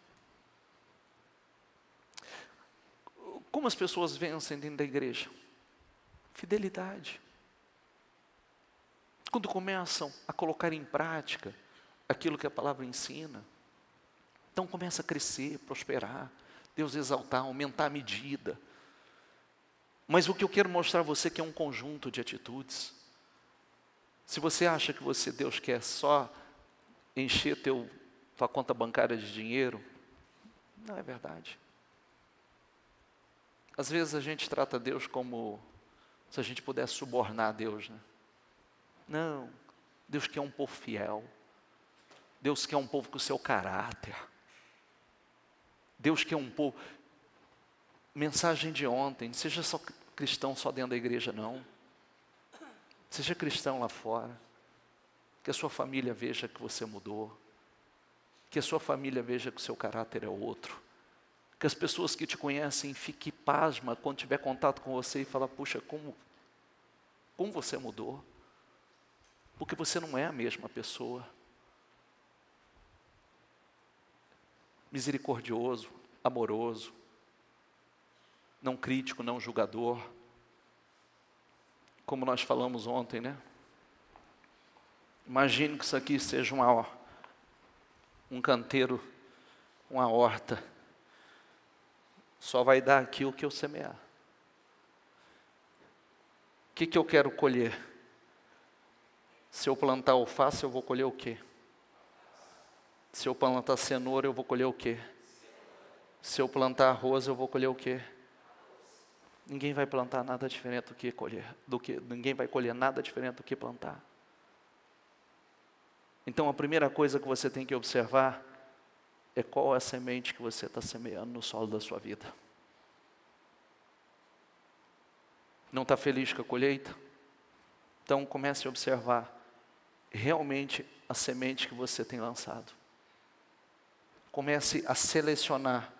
Como as pessoas vencem dentro da igreja? Fidelidade. Quando começam a colocar em prática aquilo que a palavra ensina, então começa a crescer, prosperar, Deus exaltar, aumentar a medida. Mas o que eu quero mostrar a você é que é um conjunto de atitudes. Se você acha que Deus quer só encher tua conta bancária de dinheiro, não é verdade. Às vezes a gente trata Deus como se a gente pudesse subornar Deus, né? Não, Deus quer um povo fiel. Deus quer um povo com o seu caráter. Deus quer um povo... Mensagem de ontem, não seja só cristão só dentro da igreja, não. Seja cristão lá fora. Que a sua família veja que você mudou. Que a sua família veja que o seu caráter é outro. Que as pessoas que te conhecem fiquem pasmas quando tiver contato com você e falar, puxa, como você mudou? Porque você não é a mesma pessoa. Misericordioso, amoroso, não crítico, não julgador. Como nós falamos ontem, né? Imagine que isso aqui seja um canteiro, uma horta. Só vai dar aqui o que eu semear. O que eu quero colher? Se eu plantar alface, eu vou colher o quê? Se eu plantar cenoura, eu vou colher o quê? Se eu plantar arroz, eu vou colher o quê? Ninguém vai plantar nada diferente do que colher, ninguém vai colher nada diferente do que plantar. Então a primeira coisa que você tem que observar é qual é a semente que você está semeando no solo da sua vida. Não está feliz com a colheita? Então comece a observar realmente a semente que você tem lançado. Comece a selecionar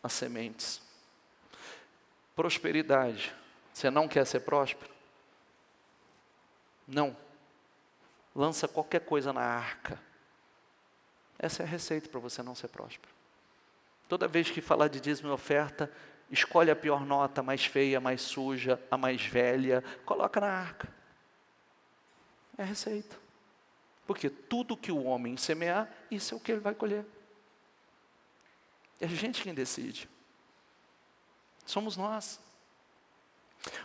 as sementes. Prosperidade. Você não quer ser próspero? Não. Lança qualquer coisa na arca. Essa é a receita para você não ser próspero. Toda vez que falar de dízimo e oferta, escolhe a pior nota, a mais feia, a mais suja, a mais velha, coloca na arca. É a receita. Porque tudo que o homem semear, isso é o que ele vai colher. É a gente quem decide. Somos nós.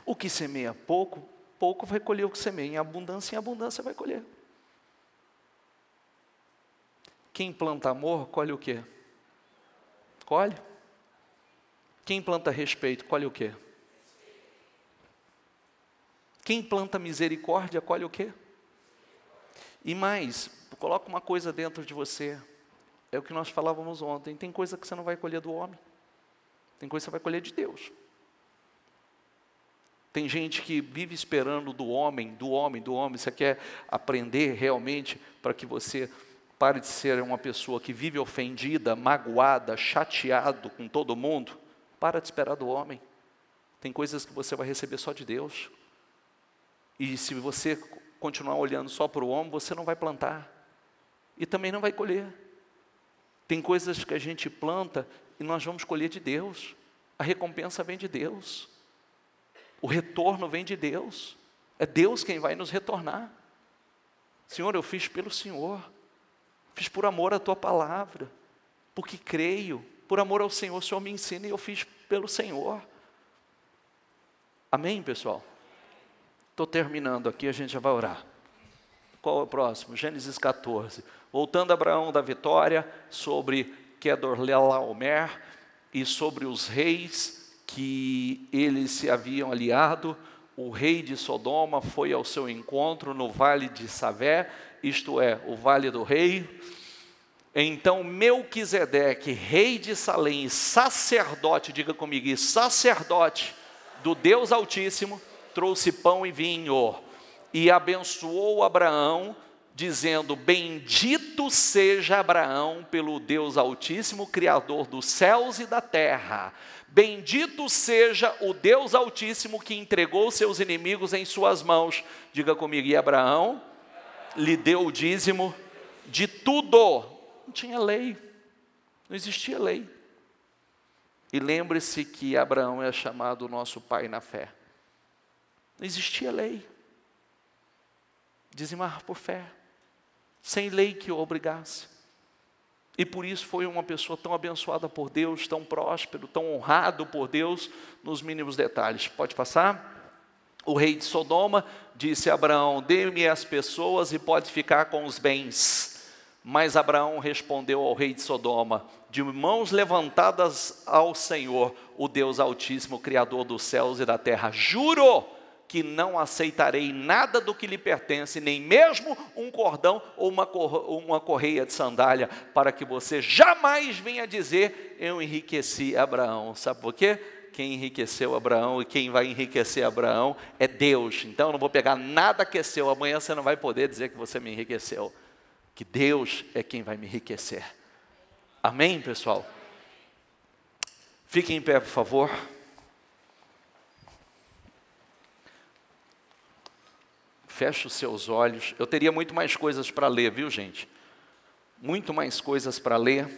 O que semeia pouco, pouco vai colher o que semeia. Em abundância vai colher. Quem planta amor, colhe o quê? Colhe. Quem planta respeito, colhe o quê? Quem planta misericórdia, colhe o quê? E mais, coloca uma coisa dentro de você. É o que nós falávamos ontem. Tem coisa que você não vai colher do homem. Tem coisa que você vai colher de Deus. Tem gente que vive esperando do homem. Você quer aprender realmente para que você pare de ser uma pessoa que vive ofendida, magoada, chateado com todo mundo? Para de esperar do homem. Tem coisas que você vai receber só de Deus. E se você continuar olhando só para o homem, você não vai plantar. E também não vai colher. Tem coisas que a gente planta e nós vamos colher de Deus. A recompensa vem de Deus. O retorno vem de Deus. É Deus quem vai nos retornar. Senhor, eu fiz pelo Senhor. Fiz por amor à Tua palavra. Porque creio. Por amor ao Senhor, o Senhor me ensina e eu fiz pelo Senhor. Amém, pessoal? Estou terminando aqui, a gente já vai orar. Qual é o próximo? Gênesis 14. Voltando a Abraão da vitória, sobre Quedorlaomer e sobre os reis que eles se haviam aliado. O rei de Sodoma foi ao seu encontro no vale de Savé, isto é, o vale do rei. Então Melquisedeque, rei de Salém, sacerdote, diga comigo, e sacerdote do Deus Altíssimo, trouxe pão e vinho, e abençoou Abraão, dizendo, bendito seja Abraão pelo Deus Altíssimo, Criador dos céus e da terra. Bendito seja o Deus Altíssimo que entregou seus inimigos em suas mãos. Diga comigo, e Abraão lhe deu o dízimo de tudo. Não tinha lei, não existia lei. E lembre-se que Abraão é chamado nosso pai na fé. Não existia lei. Dizimar por fé, sem lei que o obrigasse. E por isso foi uma pessoa tão abençoada por Deus, tão próspero, tão honrado por Deus, nos mínimos detalhes. Pode passar? O rei de Sodoma disse a Abraão: dê-me as pessoas e pode ficar com os bens. Mas Abraão respondeu ao rei de Sodoma: de mãos levantadas ao Senhor, o Deus Altíssimo, Criador dos céus e da terra, juro que não aceitarei nada do que lhe pertence, nem mesmo um cordão ou uma correia de sandália, para que você jamais venha dizer: eu enriqueci Abraão. Sabe por quê? Quem enriqueceu Abraão e quem vai enriquecer Abraão é Deus. Então eu não vou pegar nada que é seu. Amanhã você não vai poder dizer que você me enriqueceu, que Deus é quem vai me enriquecer. Amém, pessoal? Fiquem em pé, por favor. Feche os seus olhos. Eu teria muito mais coisas para ler, viu, gente? Muito mais coisas para ler,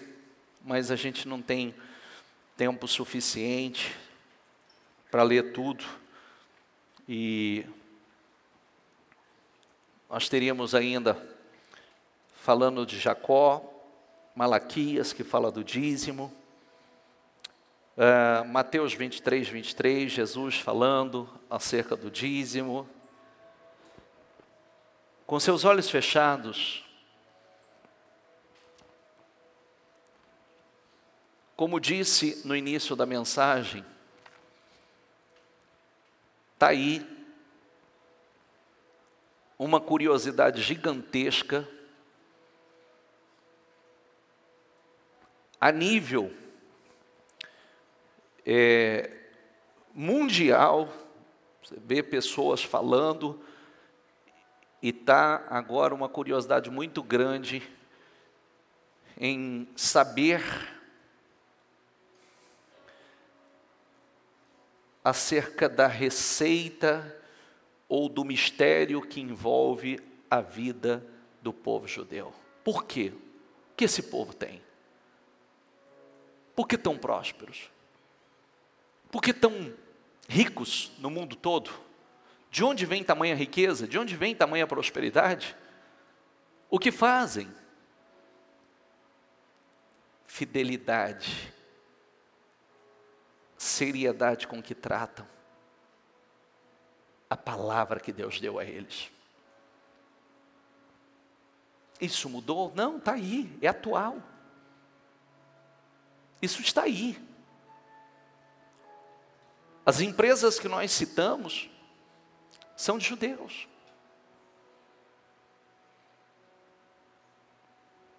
mas a gente não tem tempo suficiente para ler tudo. E nós teríamos ainda, falando de Jacó, Malaquias, que fala do dízimo, Mateus 23, 23, Jesus falando acerca do dízimo. Com seus olhos fechados, como disse no início da mensagem, está aí uma curiosidade gigantesca, a nível mundial. Você vê pessoas falando. E está agora uma curiosidade muito grande em saber acerca da receita ou do mistério que envolve a vida do povo judeu. Por quê? O que esse povo tem? Por que tão prósperos? Por que tão ricos no mundo todo? De onde vem tamanha riqueza? De onde vem tamanha prosperidade? O que fazem? Fidelidade, seriedade com que tratam a palavra que Deus deu a eles. Isso mudou? Não, está aí, é atual. Isso está aí. As empresas que nós citamos são de judeus.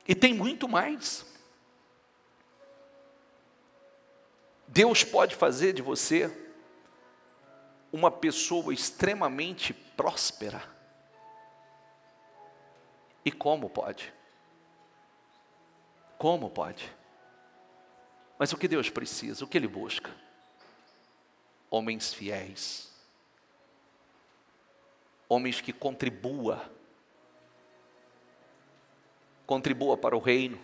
E tem muito mais. Deus pode fazer de você uma pessoa extremamente próspera. E como pode? Como pode? Mas o que Deus precisa? O que Ele busca? Homens fiéis. Homens que contribua para o reino,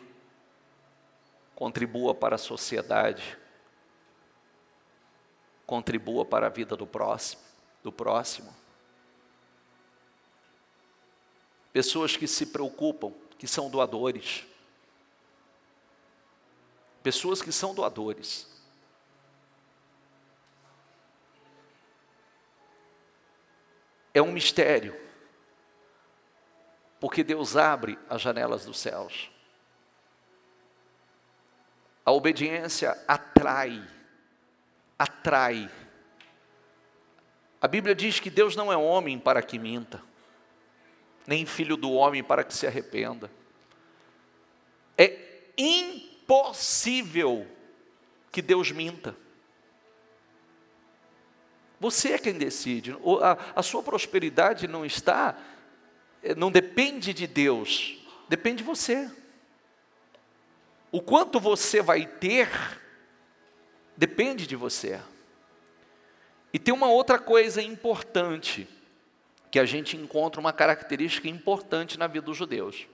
contribua para a sociedade, contribua para a vida do próximo. Pessoas que se preocupam, que são doadores. Pessoas que são doadores. É um mistério, porque Deus abre as janelas dos céus. A obediência atrai. A Bíblia diz que Deus não é homem para que minta, nem filho do homem para que se arrependa. É impossível que Deus minta. Você é quem decide. A sua prosperidade não depende de Deus, depende de você. O quanto você vai ter, depende de você. E tem uma outra coisa importante que a gente encontra uma característica importante na vida dos judeus: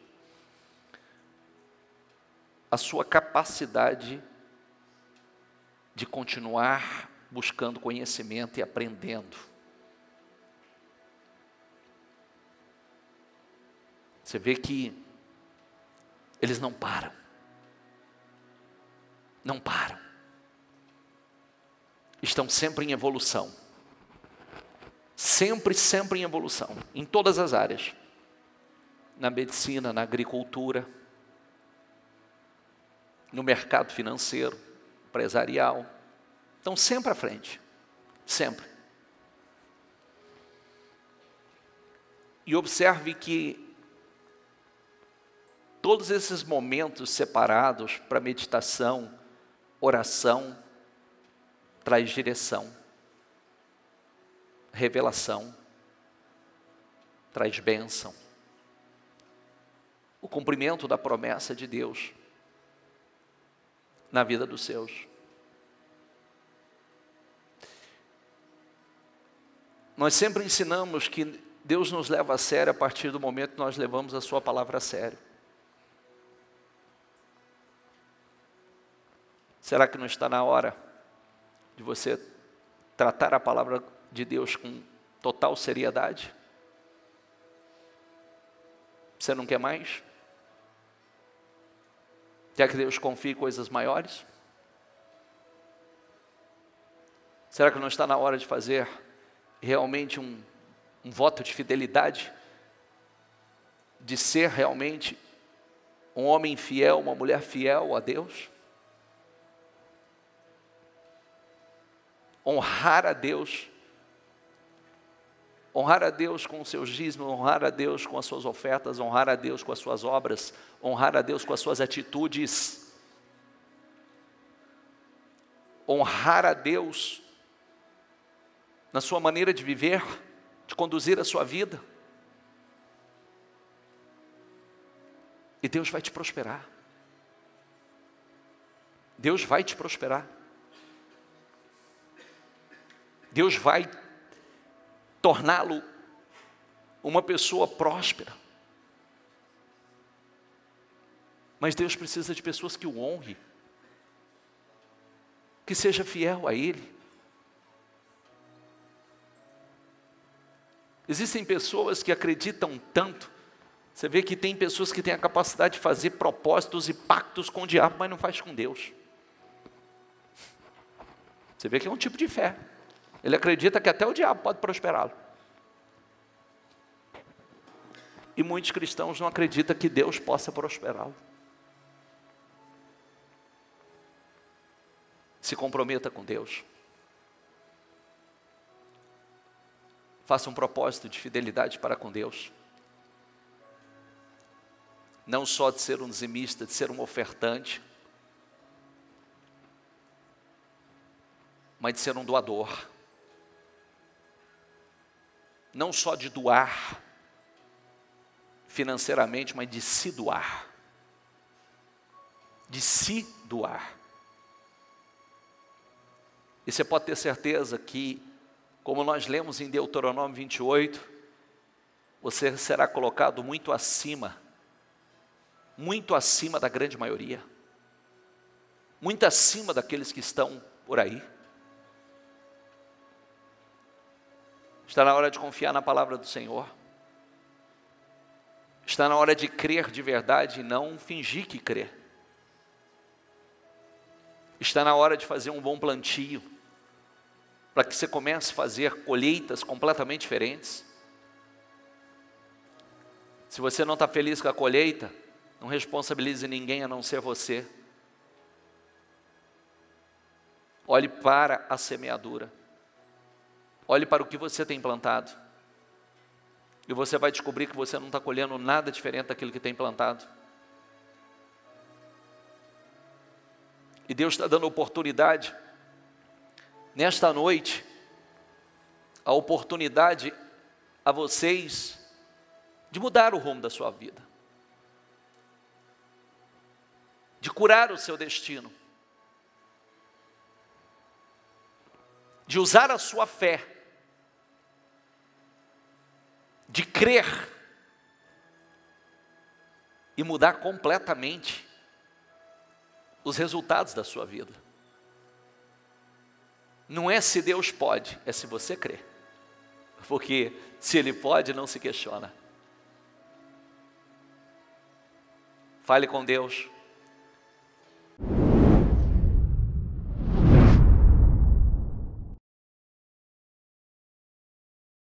a sua capacidade de continuar buscando conhecimento e aprendendo. Você vê que eles não param. Não param. Estão sempre em evolução. Sempre em evolução. Em todas as áreas. Na medicina, na agricultura, no mercado financeiro, empresarial. Estão sempre à frente. Sempre. E observe que todos esses momentos separados para meditação, oração, traz direção, revelação, traz bênção, o cumprimento da promessa de Deus na vida dos seus. Nós sempre ensinamos que Deus nos leva a sério a partir do momento que nós levamos a sua palavra a sério. Será que não está na hora de você tratar a palavra de Deus com total seriedade? Você não quer mais? Quer que Deus confie coisas maiores? Será que não está na hora de fazer realmente um voto de fidelidade? De ser realmente um homem fiel, uma mulher fiel a Deus? Honrar a Deus com os seus dízimos, honrar a Deus com as suas ofertas, honrar a Deus com as suas obras, honrar a Deus com as suas atitudes, honrar a Deus na sua maneira de viver, de conduzir a sua vida, e Deus vai te prosperar. Deus vai te prosperar. Deus vai torná-lo uma pessoa próspera. Mas Deus precisa de pessoas que o honrem, que seja fiel a Ele. Existem pessoas que acreditam tanto. Você vê que tem pessoas que têm a capacidade de fazer propósitos e pactos com o diabo, mas não faz com Deus. Você vê que é um tipo de fé. Ele acredita que até o diabo pode prosperá-lo. E muitos cristãos não acreditam que Deus possa prosperá-lo. Se comprometa com Deus. Faça um propósito de fidelidade para com Deus. Não só de ser um dizimista, de ser um ofertante, mas de ser um doador. Não só de doar financeiramente, mas de se doar. De se doar. E você pode ter certeza que, como nós lemos em Deuteronômio 28, você será colocado muito acima da grande maioria, muito acima daqueles que estão por aí. Está na hora de confiar na palavra do Senhor. Está na hora de crer de verdade e não fingir que crê. Está na hora de fazer um bom plantio, para que você comece a fazer colheitas completamente diferentes. Se você não está feliz com a colheita, não responsabilize ninguém a não ser você. Olhe para a semeadura. Olhe para o que você tem plantado. E você vai descobrir que você não está colhendo nada diferente daquilo que tem plantado. E Deus está dando oportunidade, nesta noite, a oportunidade a vocês de mudar o rumo da sua vida. De curar o seu destino. De usar a sua fé de crer e mudar completamente os resultados da sua vida. Não é se Deus pode, é se você crê. Porque se Ele pode, não se questiona. Fale com Deus.